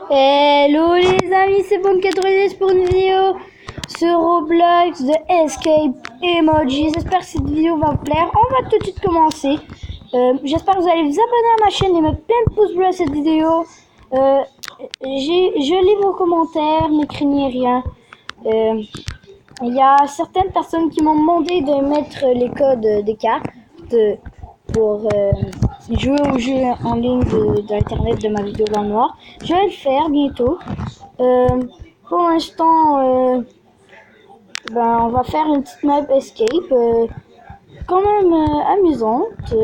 Hello les amis, c'est Bon90 pour une vidéo sur Roblox de Escape Emoji. J'espère que cette vidéo va vous plaire. On va tout de suite commencer. J'espère que vous allez vous abonner à ma chaîne et mettre plein de pouces bleus à cette vidéo. Je lis vos commentaires, ne craignez rien. Il y a certaines personnes qui m'ont demandé de mettre les codes des cartes pour jouer au jeu en ligne d'internet de ma vidéo dans le noir. Je vais le faire bientôt. Pour l'instant, on va faire une petite map escape quand même amusante.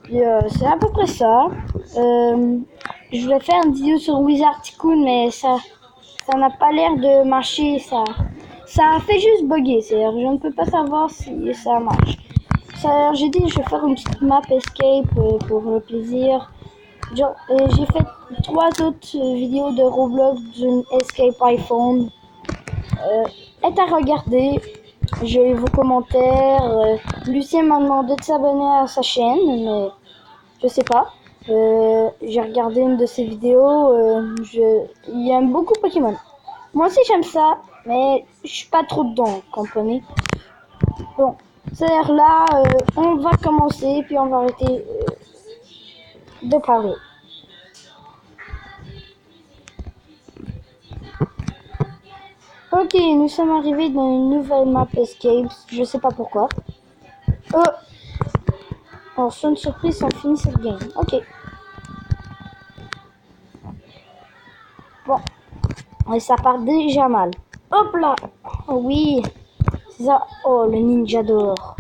C'est à peu près ça. Je vais faire une vidéo sur Wizard Tycoon, mais ça n'a pas l'air de marcher. Ça a fait juste bugger. C'est-à-dire, je ne peux pas savoir si ça marche. J'ai dit je vais faire une petite map escape pour le plaisir. J'ai fait 3 autres vidéos de Roblox d'une escape iPhone. Est à regarder. J'ai lu vos commentaires. Lucien m'a demandé de s'abonner à sa chaîne, mais je sais pas. J'ai regardé une de ses vidéos. Il aime beaucoup Pokémon. Moi aussi j'aime ça, mais je suis pas trop dedans, comprenez. Bon, c'est-à-dire là, on va commencer, puis on va arrêter de parler. Ok, nous sommes arrivés dans une nouvelle map escape, je sais pas pourquoi. Alors, sur une surprise, on finit cette game. Ok. Bon, et ça part déjà mal. Hop là. Oh, oui, c'est ça. Oh, le ninja d'or.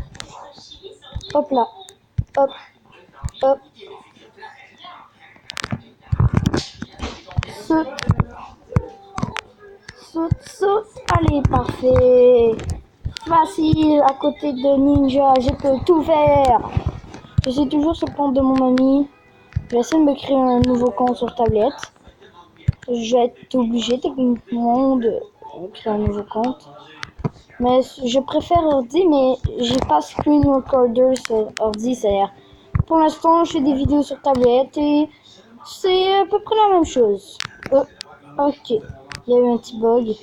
Hop là. Hop. Hop. Saute. Saute, saute. Allez, parfait. Facile, à côté de ninja, je peux tout faire. Je suis toujours sur le compte de mon ami. Je vais essayer de me créer un nouveau compte sur tablette. Je vais être obligé techniquement de créer un nouveau compte. Mais je préfère ordi, mais j'ai pas screen recorder sur ordi, c'est-à-dire. Pour l'instant, je fais des vidéos sur tablette et c'est à peu près la même chose. Ok, il y a eu un petit bug.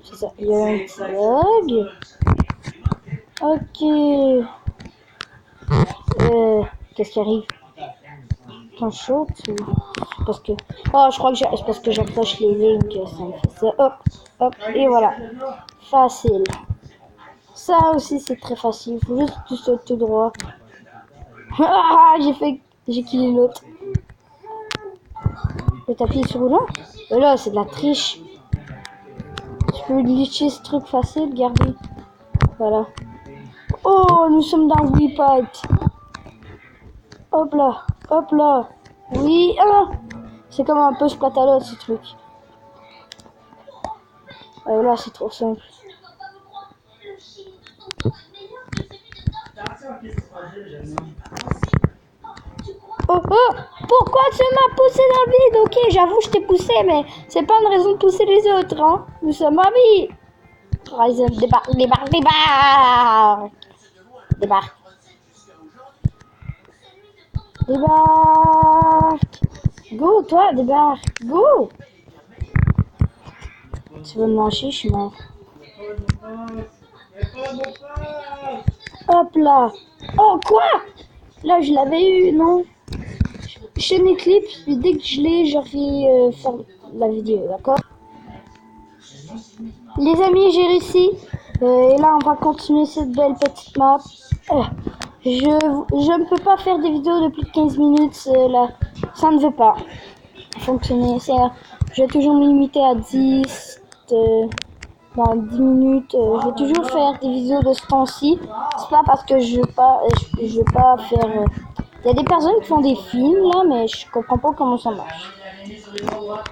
C'est ça, il y a eu un petit bug. Ok. Qu'est-ce qui arrive? T'en short ou... Parce que... Oh, je crois que c'est parce que j'approche les lignes que ça me fait ça. Hop, hop, et voilà. Facile. Ça aussi, c'est très facile. Faut juste que tu sautes tout droit. Ah, j'ai killé l'autre. Le tapis sur roulant. Et là, c'est de la triche. Je peux glitcher ce truc facile, regardez. Voilà. Oh, nous sommes dans Weepipe. Hop là, hop là. Oui, ah. C'est comme un peu Splatalote ce truc. Et là, c'est trop simple. Oh, oh, pourquoi tu m'as poussé dans le vide? Ok, j'avoue, je t'ai poussé, mais c'est pas une raison de pousser les autres, hein. Nous sommes amis. Ryzen, débarque, débarque, débarque. Débarque. Débarque. Go, toi, débarque. Go. Tu veux me manger, je suis mort. Hop là. Oh, quoi? Là, je l'avais eu, non? Chaîne Eclipse, puis dès que je l'ai, je reviens faire la vidéo, d'accord? Les amis, j'ai réussi. Et là, on va continuer cette belle petite map. Je ne peux pas faire des vidéos de plus de 15 minutes. Là, ça ne veut pas fonctionner. Je vais toujours me limiter à 10. Dans 10 minutes. Je vais toujours faire des vidéos de ce temps-ci. C'est pas parce que je veux pas faire... Il y a des personnes qui font des films là, mais je comprends pas comment ça marche.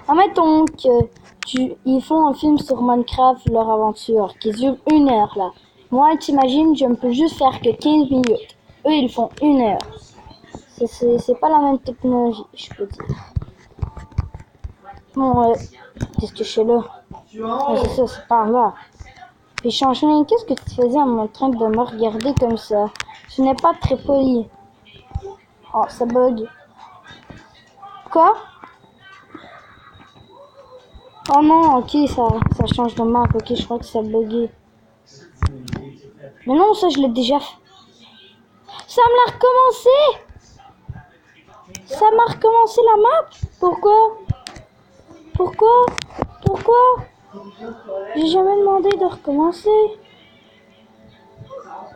Admettons ils font un film sur Minecraft, leur aventure, qui dure 1 heure là. Moi, t'imagines, je ne peux juste faire que 15 minutes. Eux, ils font 1 heure. C'est pas la même technologie, je peux dire. Bon, qu'est-ce que je fais là? C'est ça, c'est par là. Puis Changeling, qu'est-ce que tu faisais en train de me regarder comme ça? Ce n'est pas très poli. Oh, ça bug. Quoi? Oh non, ok, ça change de map. Ok, je crois que ça a bugué. Mais non, ça, je l'ai déjà fait. Ça me l'a recommencé! Ça m'a recommencé la map? Pourquoi? Pourquoi? Pourquoi? J'ai jamais demandé de recommencer.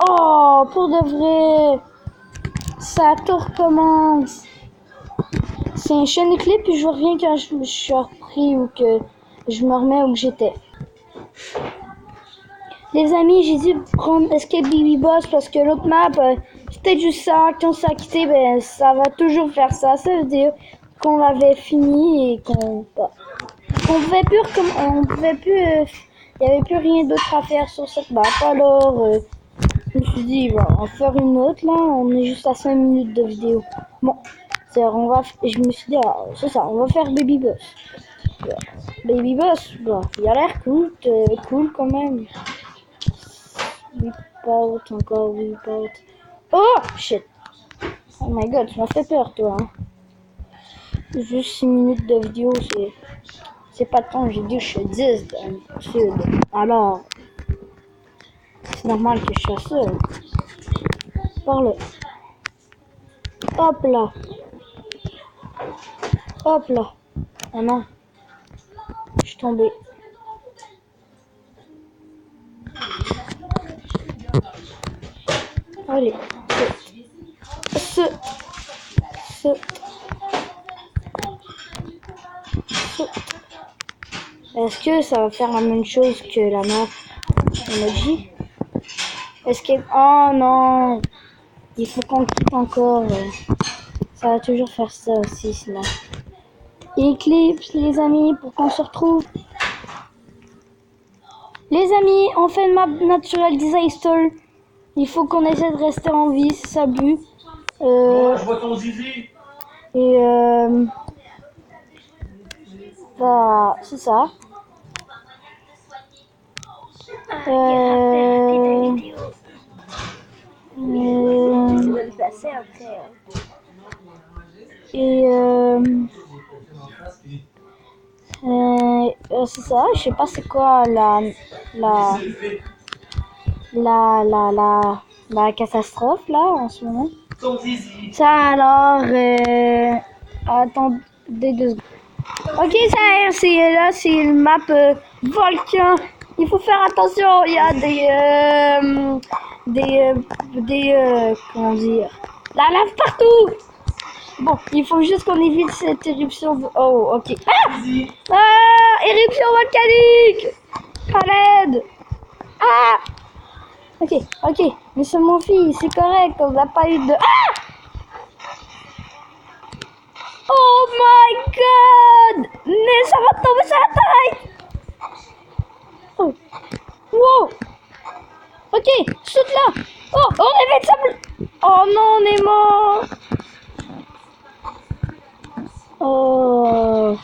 Oh, pour de vrai. Ça tout recommence. C'est un chaîne clip puis je reviens quand je suis repris ou que je me remets où j'étais. Les amis, j'ai dû prendre Escape Baby Boss parce que l'autre map, c'était juste ça. Quand ça a quitté, ben ça va toujours faire ça. Ça veut dire qu'on l'avait fini et qu'on pouvait plus il y avait plus rien d'autre à faire sur cette map. Alors, je me suis dit, bon, on va faire une autre là. On est juste à 5 minutes de vidéo. Bon, je me suis dit, ah, c'est ça, on va faire Baby Boss. Baby Boss, bon, il a l'air cool, cool quand même. Whip out, encore whip out. Oh shit! Oh my god, tu m'as fait peur, toi. Hein. Juste 6 minutes de vidéo, c'est pas de temps, j'ai dit que je suis 10 d'habitude. Alors, c'est normal que je sois seul. Par là. Hop là. Hop là. Oh non. Je suis tombé. Allez. Est-ce que ça va faire la même chose que la map emoji? Est-ce que... Oh non! Il faut qu'on quitte encore. Ça va toujours faire ça aussi, sinon. Eclipse, les amis, pour qu'on se retrouve. Les amis, on fait une map Natural Disaster. Il faut qu'on essaie de rester en vie, c'est ça le but. Je vois ton zizi. Et bah, c'est ça. C'est ça, je sais pas c'est quoi la catastrophe là en ce moment. Ça alors, attendez 2 secondes. Ok, ça c'est là, c'est une map volcan. Il faut faire attention, il y a comment dire, la lave partout. Bon, il faut juste qu'on évite cette éruption. Oh, ok. Ah, éruption volcanique. À l'aide. Ah. Ok, mais c'est mon fils, c'est correct, on n'a pas eu de... Ah! Oh my god! Mais ça va tomber sur la taille! Oh! Wow! Ok, saute là! Oh, on est 25... Oh non, on est mort! Oh...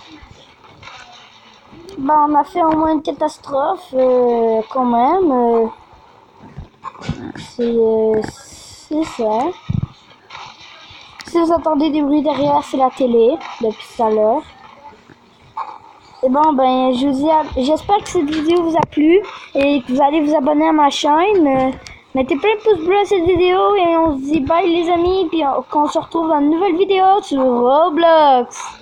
Bah, on a fait au moins une catastrophe, quand même. C'est ça. Si vous entendez des bruits derrière, c'est la télé, depuis tout à l'heure. Et bon, ben, j'espère que cette vidéo vous a plu et que vous allez vous abonner à ma chaîne. Mettez plein de pouces bleus à cette vidéo et on se dit bye les amis, puis qu'on se retrouve dans une nouvelle vidéo sur Roblox.